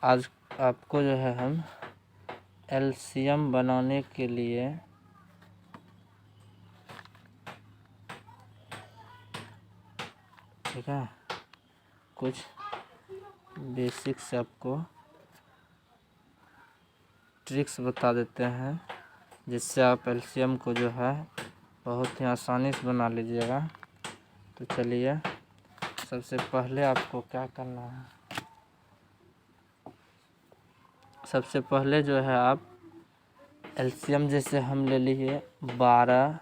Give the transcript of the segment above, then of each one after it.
आज आपको जो है हम एलसीएम बनाने के लिए ठीक है कुछ बेसिक्स आपको ट्रिक्स बता देते हैं जिससे आप एलसीएम को जो है बहुत ही आसानी से बना लीजिएगा। तो चलिए सबसे पहले आपको क्या करना है, सबसे पहले जो है आप एलसीएम जैसे हम ले लीजिए 12,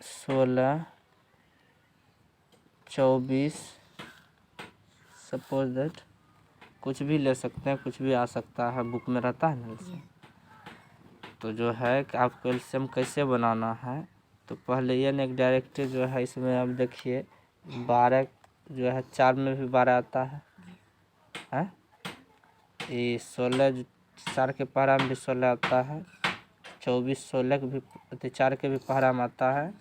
16, 24 सपोज दैट कुछ भी ले सकते हैं, कुछ भी आ सकता है, बुक में रहता है ना एलसीएम। तो जो है कि आपको एलसीएम कैसे बनाना है, तो पहले ये एक डायरेक्टरी जो है इसमें आप देखिए 12 जो है 4 में भी 12 आता है ये 16 4 के पहरा में भी 16 आता है, 24 16 के भी 4 के भी पहरा में आता है।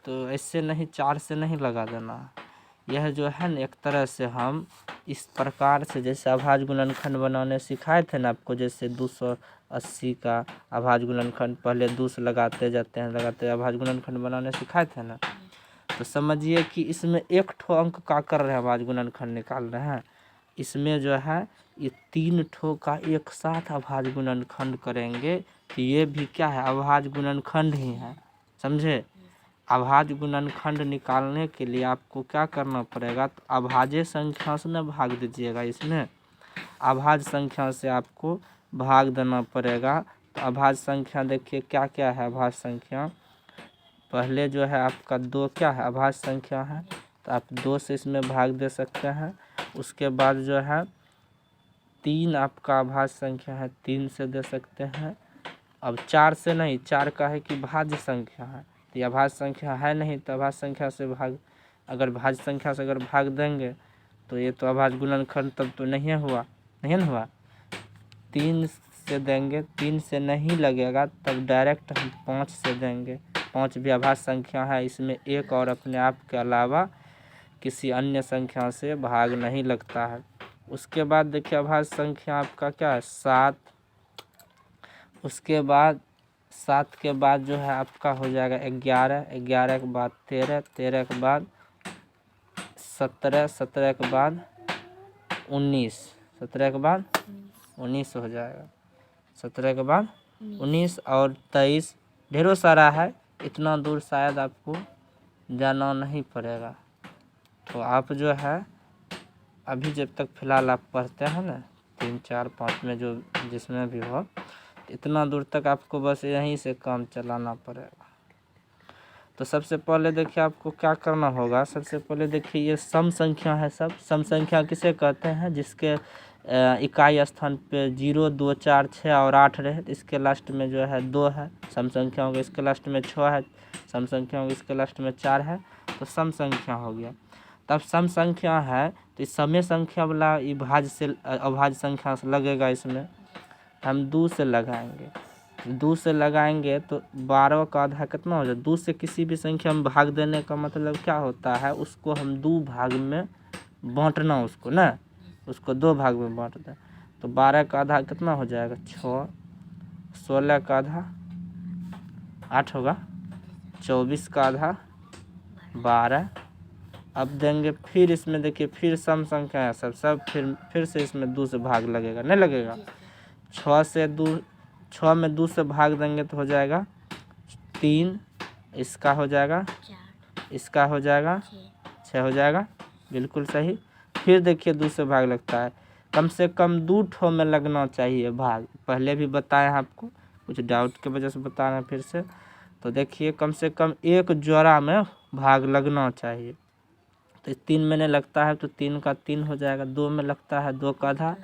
तो ऐसे नहीं 4 से नहीं लगा देना। यह जो है ना एक तरह से हम इस प्रकार से जैसे अभाज्य गुणनखंड बनाने सिखाए थे ना आपको, जैसे 280 का अभाज्य गुणनखंड पहले 2 से लगाते जाते हैं अभाज्य गुणनखंड बनाने सिखाए थे ना। तो समझिए कि इसमें एक ठो अंक का कर रहे हैं, अभाज्य गुणनखंड निकाल रहे हैं। इसमें जो है ये 3 ठो का एक साथ अभाज्य गुणनखंड करेंगे तो ये भी क्या है, अभाज्य गुणनखंड ही है, समझे। अभाज्य गुणनखंड निकालने के लिए आपको क्या करना पड़ेगा, तो अभाज्य संख्या से न भाग दीजिएगा। इसमें अभाज्य संख्या से आपको भाग देना पड़ेगा। तो अभाज्य संख्या देखिए क्या क्या है, अभाज्य संख्या पहले जो है आपका 2 क्या है, अभाज्य संख्या है, तो आप 2 से इसमें भाग दे सकते हैं। उसके बाद जो है 3 आपका अभाज्य संख्या है, 3 से दे सकते हैं। अब 4 से नहीं, 4 का है कि भाज्य संख्या है, तो ये अभाज्य संख्या है नहीं, तो अभाज्य संख्या से भाग, अगर भाज्य संख्या से अगर भाग देंगे तो ये तो अभाज्य गुणनखंड तब तो नहीं हुआ, नहीं ना हुआ। 3 से देंगे, 3 से नहीं लगेगा तब डायरेक्ट हम 5 से देंगे। 5 भी अभाज्य संख्या है, इसमें एक और अपने आप के अलावा किसी अन्य संख्या से भाग नहीं लगता है। उसके बाद देखिए अभाज्य संख्या आपका क्या है 7। उसके बाद 7 के बाद जो है आपका हो जाएगा 11, 11 के बाद 13, 13 के बाद 17, 17 के बाद 19, 17 के बाद 19 हो जाएगा, 17 के बाद 19 और 23 ढेरों सारा है। इतना दूर शायद आपको जाना नहीं पड़ेगा। तो आप जो है अभी जब तक फ़िलहाल आप पढ़ते हैं ना 3, 4, 5 में जो जिसमें भी हो, इतना दूर तक आपको बस यहीं से काम चलाना पड़ेगा। तो सबसे पहले देखिए आपको क्या करना होगा, सबसे पहले देखिए ये सम संख्या है। सब सम संख्या किसे कहते हैं, जिसके इकाई स्थान पे 0, 2, 4, 6 और 8 रहे, तो इसके लास्ट में जो है 2 है। सम संख्या होगा इसके लास्ट में 6 है, सम संख्या होगा इसके लास्ट में 4 है, तो सम संख्या हो गया। तब सम संख्या है तो इस समय संख्या वाला ये भाज्य से अभाज्य संख्या से लगेगा। इसमें हम 2 से लगाएंगे, 2 से लगाएंगे तो 12 का आधा कितना हो जाए, 2 से किसी भी संख्या में भाग देने का मतलब क्या होता है, उसको हम 2 भाग में बांटना, उसको ना, उसको 2 भाग में बांट दें। तो 12 का आधा कितना हो जाएगा 6, 16 का आधा 8 होगा, 24 का आधा 12। अब देंगे फिर इसमें देखिए फिर सम संख्या है सब फिर से इसमें 2 से भाग लगेगा, नहीं लगेगा। 6 में 2 से भाग देंगे तो हो जाएगा 3, इसका हो जाएगा, इसका हो जाएगा 6 हो जाएगा, बिल्कुल सही। फिर देखिए 2 से भाग लगता है, कम से कम 2 ठो में लगना चाहिए भाग। पहले भी बताए हैं आपको, कुछ डाउट की वजह से बता रहे हैं फिर से। तो देखिए कम से कम एक जोड़ा में भाग लगना चाहिए। तो 3 में नहीं लगता है तो 3 का 3 हो जाएगा, 2 में लगता है 2 का आधा,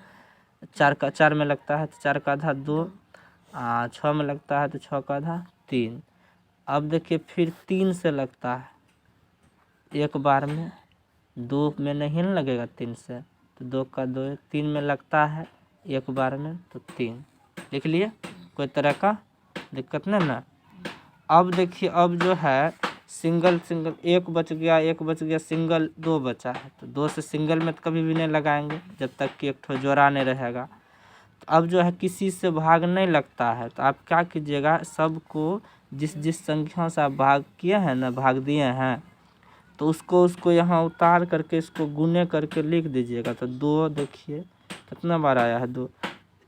4 में लगता है तो 4 का आधा 2, 6 में लगता है तो 6 का आधा 3। अब देखिए फिर 3 से लगता है एक बार में, 2 में नहीं लगेगा 3 से, तो 2 का 2, 3 में लगता है एक बार में तो 3। लिख लिए, कोई तरह का दिक्कत नहीं ना। अब देखिए अब जो है सिंगल सिंगल एक बच गया, सिंगल 2 बचा है, तो 2 से सिंगल में तो कभी भी नहीं लगाएंगे जब तक कि एक ठो जोड़ा नहीं रहेगा। तो अब जो है किसी से भाग नहीं लगता है, तो आप क्या कीजिएगा, सबको जिस जिस संख्या से आप भाग किए हैं ना, भाग दिए हैं, तो उसको यहाँ उतार करके इसको गुने करके लिख दीजिएगा। तो 2 देखिए कितना बार आया है, 2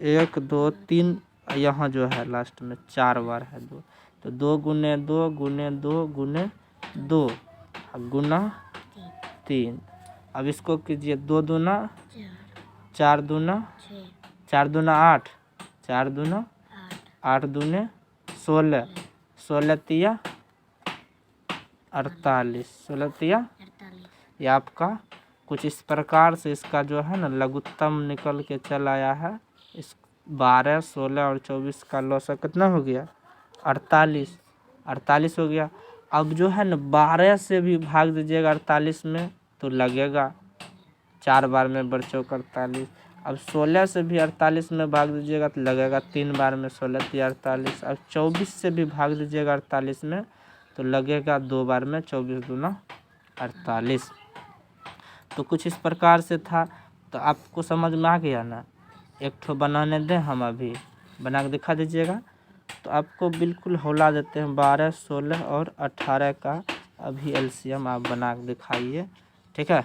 1 2 3, यहाँ जो है लास्ट में 4 बार है 2, तो 2 गुने 2 गुने 2 गुने 2 गुना 3। अब इसको कीजिए 2 दूना 4 दूना 4 दूना 8, 4 दूना 8 दूने 16, 16 तिया 48, 16 तिया, ये आपका कुछ इस प्रकार से इसका जो है ना लघुत्तम निकल के चल आया है। इस 12 16 और 24 का लौसा कितना हो गया, 48, 48 हो गया। अब जो है ना 12 से भी भाग दीजिएगा 48 में तो लगेगा 4 बार में बड़ चौक 48। अब 16 से भी 48 में भाग दीजिएगा तो लगेगा 3 बार में, 16 तिया 48। अब 24 से भी भाग दीजिएगा 48 में तो लगेगा 2 बार में, 24 दूना 48। तो कुछ इस प्रकार से था। तो आपको समझ में आ गया ना। एक ठो बनाने दें, हम अभी बना के दिखा दीजिएगा तो आपको बिल्कुल हौला देते हैं। 12 16 और 18 का अभी एलसीएम आप बना के दिखाइए, ठीक है।